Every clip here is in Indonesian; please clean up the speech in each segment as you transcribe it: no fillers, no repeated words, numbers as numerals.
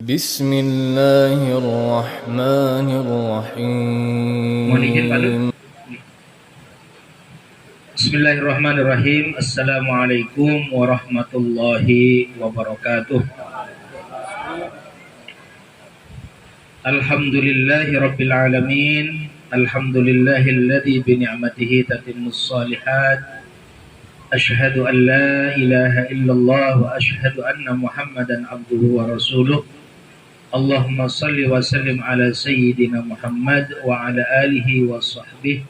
بسم الله الرحمن الرحيم. Bismillahirrahmanirrahim. Assalamualaikum warahmatullahi wabarakatuh. Alhamdulillahi rabbil alamin. Alhamdulillahilladzi bi ni'matihi tatimmus shalihat. Asyhadu an la ilaha illallah wa asyhadu anna Muhammadan abduhu wa rasuluh. Allahumma salli wa sallim ala sayyidina Muhammad wa ala alihi wa sahbihi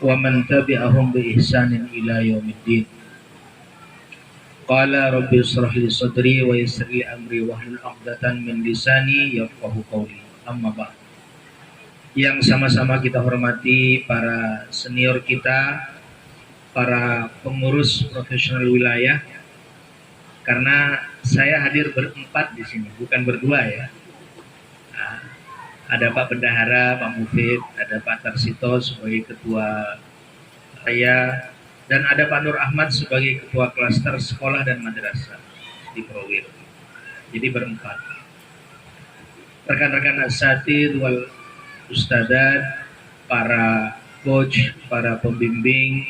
wa man tabi'ahum bi ihsanin ila yaumiddin. Qala rabbi israh li sadri wa yassir li amri wahlul 'uqdatan min lisani yafqahu qawli. Amma ba'd. Yang sama-sama kita hormati para senior kita, para pengurus profesional wilayah. Karena saya hadir berempat di sini, bukan berdua ya. Ada Pak Bendahara, Pak Mufid, ada Pak Tarsito sebagai ketua saya, dan ada Pak Nur Ahmad sebagai ketua klaster sekolah dan madrasah di Prowir. Jadi berempat. Rekan-rekan asatidz wal ustadzat, para coach, para pembimbing,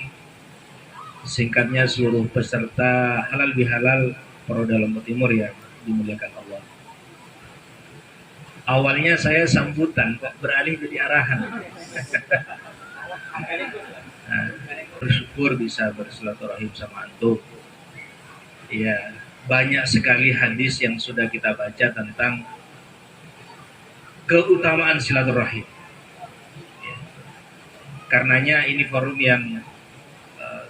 singkatnya seluruh peserta halal bihalal Proda Lombok Timur yang dimuliakan Allah. Awalnya saya sambutan, kok beralih jadi arahan. Nah, bersyukur bisa bersilaturahim sama antum. Ya, banyak sekali hadis yang sudah kita baca tentang keutamaan silaturahim. Ya. Karenanya ini forum yang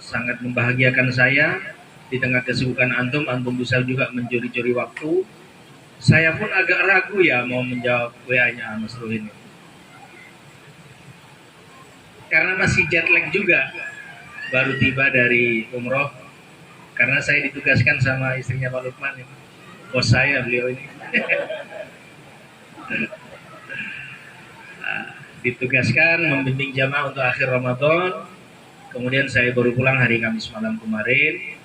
sangat membahagiakan saya. Di tengah kesibukan antum bisa juga mencuri-curi waktu. Saya pun agak ragu ya mau menjawab WA-nya Mas Ruhin ini. Karena masih jet lag juga. Baru tiba dari umroh. Karena saya ditugaskan sama istrinya Pak Lukman ini. Bos saya beliau ini. Ditugaskan membimbing jamaah untuk akhir Ramadan. Kemudian saya baru pulang hari Kamis malam kemarin.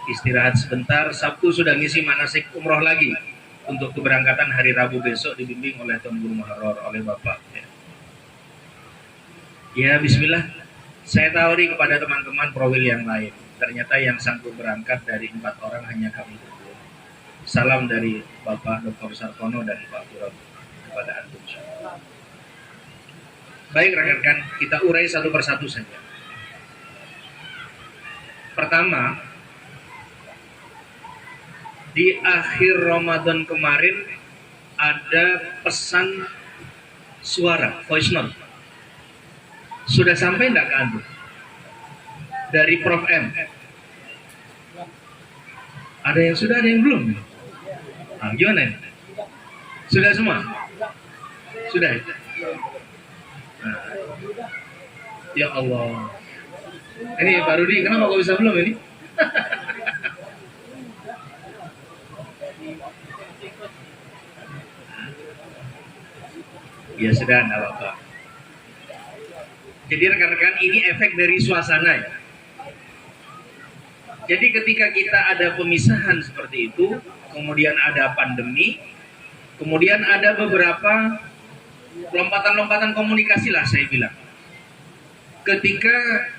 Istirahat sebentar. Sabtu sudah ngisi manasik umroh lagi. Untuk keberangkatan hari Rabu besok dibimbing oleh Tuan Guru Maharor, oleh Bapak. Ya, bismillah. Saya tawari kepada teman-teman Prowil yang lain. Ternyata yang sanggup berangkat dari 4 orang hanya kami berdua. Salam dari Bapak Dr. Sartono dan Pak Turab kepada antum. Baik rekan-rekan, kita urai satu persatu saja. Pertama, di akhir Ramadan kemarin ada pesan suara, voice note. Sudah sampai enggak ke antum? Dari Prof M. Ada yang sudah, ada yang belum? Gimana ini? Sudah semua? Sudah. Nah. Ya Allah. Ini Pak Rudi, kenapa kok bisa belum ini? Ya sudah, enggak apa-apa. Jadi rekan-rekan, ini efek dari suasana ya. Jadi ketika kita ada pemisahan seperti itu, kemudian ada pandemi, kemudian ada beberapa lompatan-lompatan komunikasi lah saya bilang. Ketika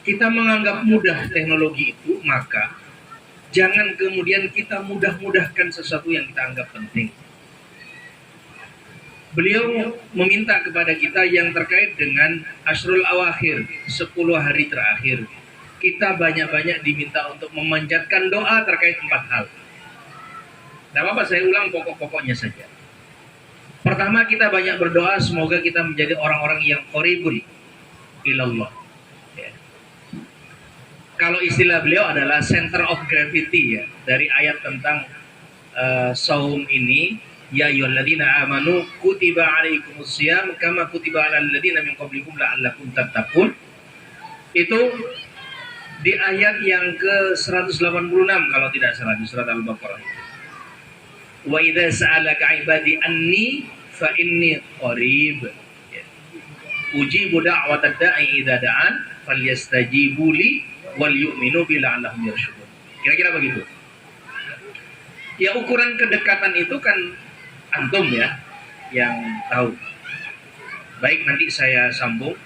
kita menganggap mudah teknologi itu, maka jangan kemudian kita mudah-mudahkan sesuatu yang kita anggap penting. Beliau meminta kepada kita yang terkait dengan Ashrul Awakhir, 10 hari terakhir. Kita banyak-banyak diminta untuk memanjatkan doa terkait 4 hal. Tidak apa-apa, saya ulang pokok-pokoknya saja. Pertama, kita banyak berdoa semoga kita menjadi orang-orang yang qoribun ilallah. Ya. Kalau istilah beliau adalah center of gravity ya, dari ayat tentang saum ini. Ya ayyuhalladzina amanu kutiba alaikumusiyam kama kutiba alal ladzina min qablikum la'allakum tattaqun. Itu di ayat yang ke-186 kalau tidak salah di surat Al-Baqarah. Wa idza sa'alaka 'ibadi anni fa inni qarib. Ujibu da'watad da'i idza da'an falyastajibu li wal yu'minu bi la'allahum yarshudun. Kira-kira begitu. Ya ukuran kedekatan itu kan antum ya yang tahu. Baik, nanti saya sambung.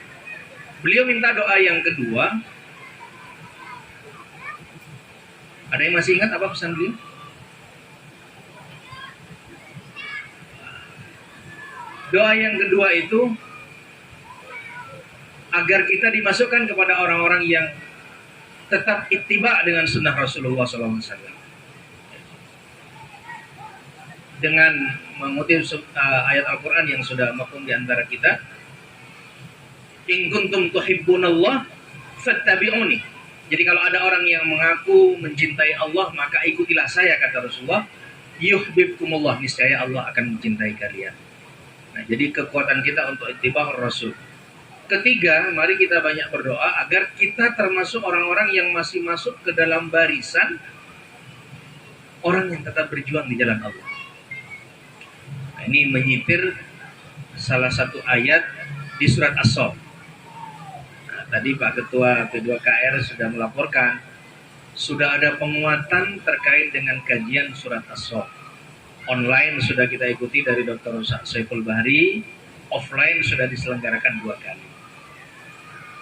Beliau minta doa yang kedua. Ada yang masih ingat apa pesan beliau? Doa yang kedua itu agar kita dimasukkan kepada orang-orang yang tetap ittiba dengan sunnah Rasulullah SAW. Dengan mengutip ayat Al-Quran yang sudah maklum di antara kita, in kuntum tuhibbunallah fattabi'uni. Jadi kalau ada orang yang mengaku mencintai Allah, maka ikutilah saya, kata Rasulullah. Yuhibbukumullah, niscaya Allah akan mencintai kalian. Nah, jadi kekuatan kita untuk ittiba'ur Rasul. Ketiga, mari kita banyak berdoa agar kita termasuk orang-orang yang masih masuk ke dalam barisan orang yang tetap berjuang di jalan Allah. Nah, ini menyitir salah satu ayat di surat As-Saff. Nah, tadi Pak Ketua P2KR sudah melaporkan, sudah ada penguatan terkait dengan kajian surat As-Saff. Online sudah kita ikuti dari Dr. Saiful Bahri, offline sudah diselenggarakan 2 kali.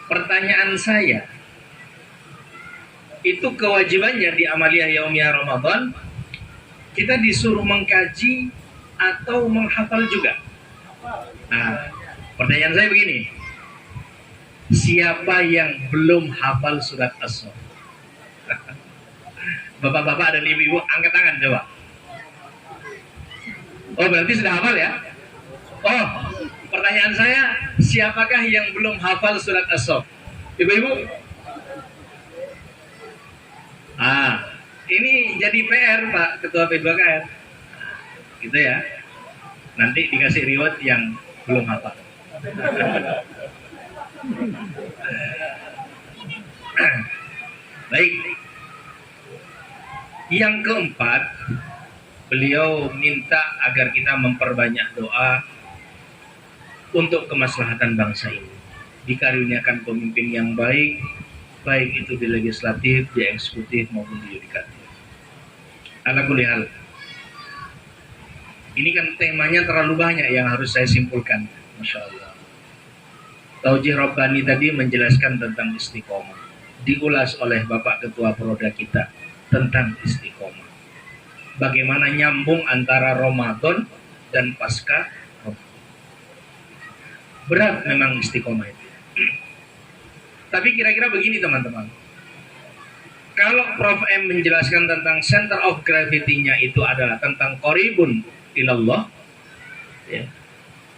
Pertanyaan saya, itu kewajibannya di Amaliyah Yaumiyah Ramadan, kita disuruh mengkaji atau menghafal juga? Nah, pertanyaan saya begini, siapa yang belum hafal surat As-Saff? Bapak-bapak dan ibu-ibu angkat tangan coba. Oh, berarti sudah hafal ya? Oh, pertanyaan saya, siapakah yang belum hafal surat As-Saff? Ibu-ibu? Ini jadi PR Pak Ketua P2KR. Gitu ya. Nanti dikasih reward yang belum hafal. Baik. Yang keempat, beliau minta agar kita memperbanyak doa untuk kemaslahatan bangsa ini. Dikaruniakan pemimpin yang baik, baik itu di legislatif, di eksekutif maupun di yudikatif. Ala kulli hal. Ini kan temanya terlalu banyak yang harus saya simpulkan. Masya Allah. Taujih Rabbani tadi menjelaskan tentang istiqomah. Diulas oleh Bapak Ketua Proda kita tentang istiqomah. Bagaimana nyambung antara Ramadan dan pasca Ramadan. Berat memang istiqomah itu. Tapi kira-kira begini teman-teman. Kalau Prof. M menjelaskan tentang center of gravity-nya itu adalah tentang qoribun ilallah, ya,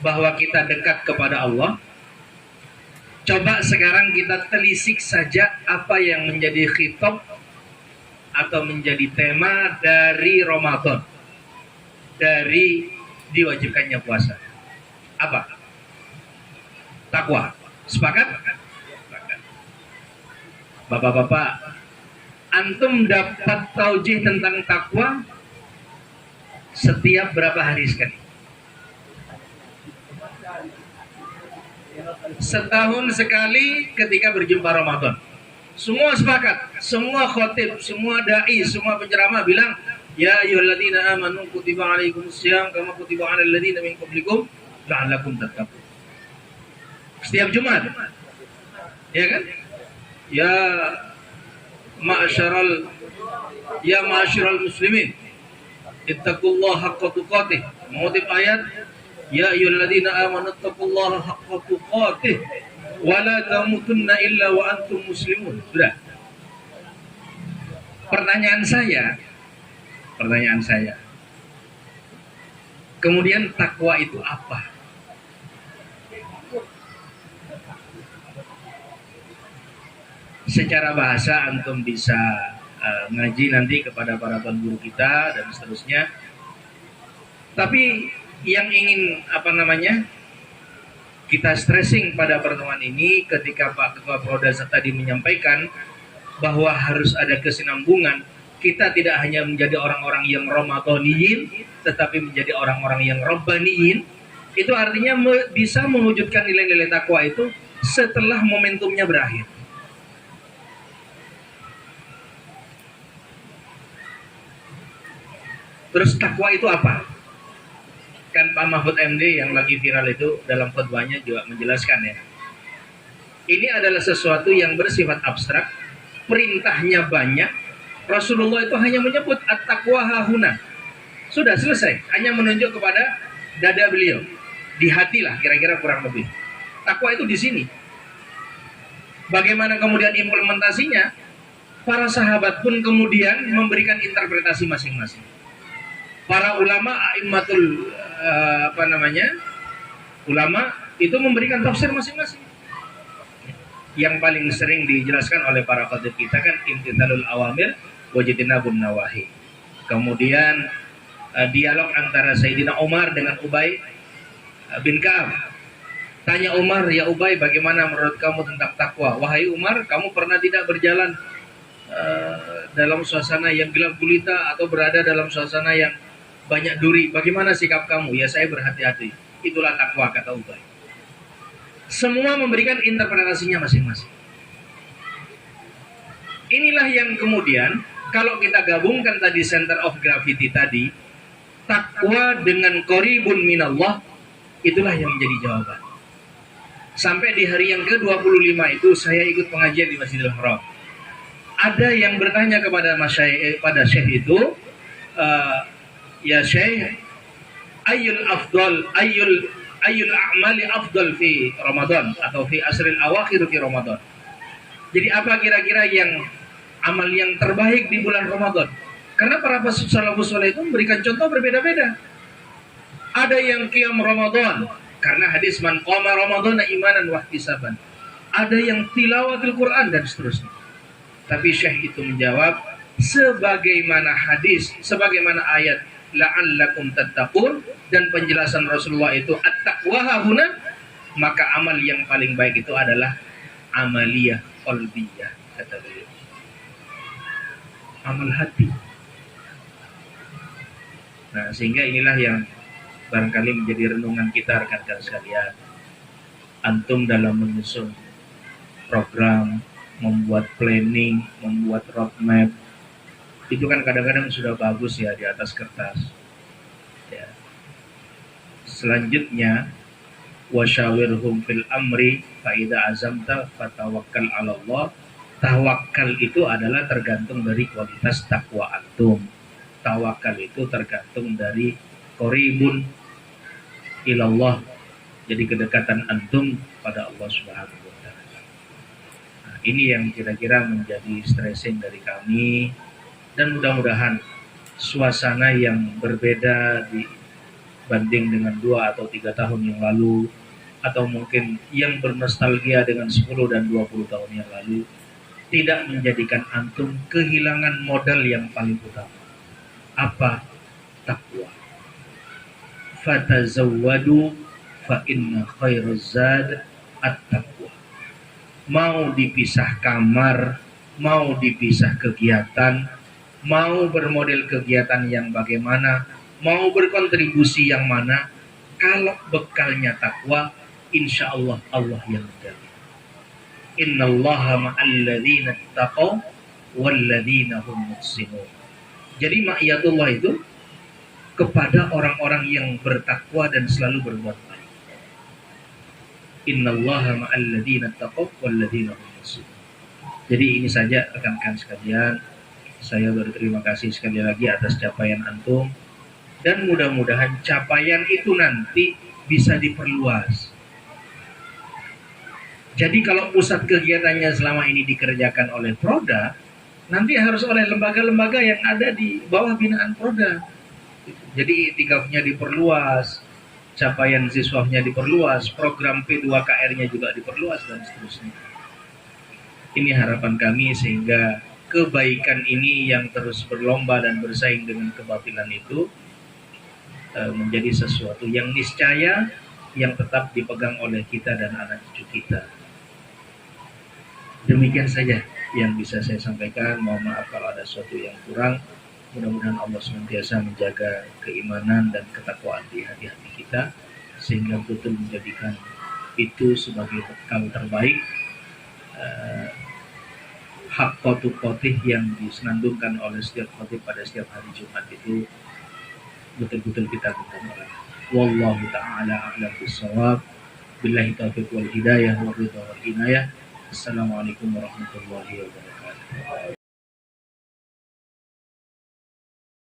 bahwa kita dekat kepada Allah. Coba sekarang kita telisik saja apa yang menjadi khitab atau menjadi tema dari Ramadan, dari diwajibkannya puasa. Apa? Takwa. Sepakat? Sepakat. Bapak-bapak, antum dapat taujih tentang takwa setiap berapa hari sekali? Setahun sekali ketika berjumpa Ramadan. Semua sepakat, semua khotib, semua dai, semua penceramah bilang, ya ayyuhalladzina amanu kutiba alaikumussyam kama kutiba alal ladzina min qablikum la'allakum tattaqun. Setiap Jumat. Ya kan? Ya ma'asyiral muslimin, ittaqullaha haqqa tuqatih. Mengutip ayat, ya ayyuhalladzina amanu ittaqullaha haqqa tuqatih wala tamutunna illa wa antum muslimun. Sudah. Pertanyaan saya. Kemudian takwa itu apa? Secara bahasa antum bisa ngaji nanti kepada para tuan guru kita dan seterusnya. Tapi yang ingin kita stressing pada pertemuan ini ketika Pak Ketua Proda tadi menyampaikan bahwa harus ada kesinambungan. Kita tidak hanya menjadi orang-orang yang Ramadhaniyin, tetapi menjadi orang-orang yang Rabbaniyin. Itu artinya bisa mewujudkan nilai-nilai takwa itu setelah momentumnya berakhir. Terus takwa itu apa? Kan Pak Mahfud MD yang lagi viral itu dalam khutbahnya juga menjelaskan ya. Ini adalah sesuatu yang bersifat abstrak, perintahnya banyak. Rasulullah itu hanya menyebut at-taqwa hahuna. Sudah selesai, hanya menunjuk kepada dada beliau. Di hati lah kira-kira kurang lebih. Takwa itu di sini. Bagaimana kemudian implementasinya? Para sahabat pun kemudian memberikan interpretasi masing-masing. Para ulama a'immatul ulama itu memberikan tafsir masing-masing. Yang paling sering dijelaskan oleh para khatib kita kan imtithalul awamir wajtinabun nawahi. Kemudian dialog antara Sayyidina Umar dengan Ubay bin Ka'ab. Tanya Umar, ya Ubay, bagaimana menurut kamu tentang takwa? Wahai Umar, kamu pernah tidak berjalan dalam suasana yang gelap gulita atau berada dalam suasana yang banyak duri? Bagaimana sikap kamu? Ya, saya berhati-hati. Itulah takwa, kata Ubay. Semua memberikan interpretasinya masing-masing. Inilah yang kemudian kalau kita gabungkan tadi center of gravity tadi, takwa dengan qoribun minallah, itulah yang menjadi jawaban. Sampai di hari yang ke-25 itu saya ikut pengajian di Masjidil Haram. Ada yang bertanya kepada pada Syekh itu, ya Syekh, ayul a'mali afdal fi Ramadan atau fi asril awakhir fi Ramadan. Jadi apa kira-kira yang amal yang terbaik di bulan Ramadan? Karena para salafus saleh itu memberikan contoh berbeda-beda. Ada yang qiyam Ramadan karena hadis man qama Ramadan imanan wa ihtisaban. Ada yang tilawatul Quran dan seterusnya. Tapi Syekh itu menjawab sebagaimana hadis, sebagaimana ayat la'allakum tattaqun dan penjelasan Rasulullah itu at-taqwa hahuna, maka amal yang paling baik itu adalah amaliyah qalbiyah, kata beliau. Amal hati. Nah, sehingga inilah yang barangkali menjadi renungan kita rekan-rekan sekalian. Antum dalam menyusun program, membuat planning, membuat roadmap, itu kan kadang-kadang sudah bagus ya di atas kertas. Ya. Selanjutnya, wasyawirhum fil amri fa idza azamta fatawakkal 'ala Allah. Tawakal itu adalah tergantung dari kualitas takwa antum. Tawakal itu tergantung dari qoribun ilallah, jadi kedekatan antum pada Allah Subhanahu wa taala. Nah, ini yang kira-kira menjadi stressing dari kami, dan mudah-mudahan suasana yang berbeda dibanding dengan 2 atau 3 tahun yang lalu, atau mungkin yang bernostalgia dengan 10 dan 20 tahun yang lalu, tidak menjadikan antum kehilangan modal yang paling utama. Apa? Takwa. Fatazawwadu fa inna khairuz zad at-taqwa. Mau dipisah kamar, mau dipisah kegiatan, mau bermodel kegiatan yang bagaimana, mau berkontribusi yang mana, kalau bekalnya takwa, insya Allah Allah yang menjaga. Innallaha ma'alladzina taqaw walladzina hum muhsinun. Jadi ma'iyatullah itu kepada orang-orang yang bertakwa dan selalu berbuat baik. Innallaha ma'alladzina taqaw walladzina hum muhsinun. Jadi ini saja rekan-rekan sekalian. Saya berterima kasih sekali lagi atas capaian antum, dan mudah-mudahan capaian itu nanti bisa diperluas. Jadi kalau pusat kegiatannya selama ini dikerjakan oleh Proda, nanti harus oleh lembaga-lembaga yang ada di bawah binaan Proda. Jadi itikafnya diperluas, capaian siswanya diperluas, program P2KR-nya juga diperluas, dan seterusnya. Ini harapan kami sehingga kebaikan ini yang terus berlomba dan bersaing dengan kebatilan itu menjadi sesuatu yang niscaya, yang tetap dipegang oleh kita dan anak cucu kita. Demikian saja yang bisa saya sampaikan. Mohon maaf kalau ada sesuatu yang kurang. Mudah-mudahan Allah senantiasa menjaga keimanan dan ketakwaan di hati-hati kita, sehingga betul menjadikan itu sebagai bekal terbaik, hak qotih yang disenandungkan oleh setiap khotib pada setiap hari Jumat itu betul-betul kita ketabahan. Wallahu taala a'lam bissawab. Billahi taufiq wal hidayah wa ridha wal inayah. Assalamualaikum warahmatullahi wabarakatuh.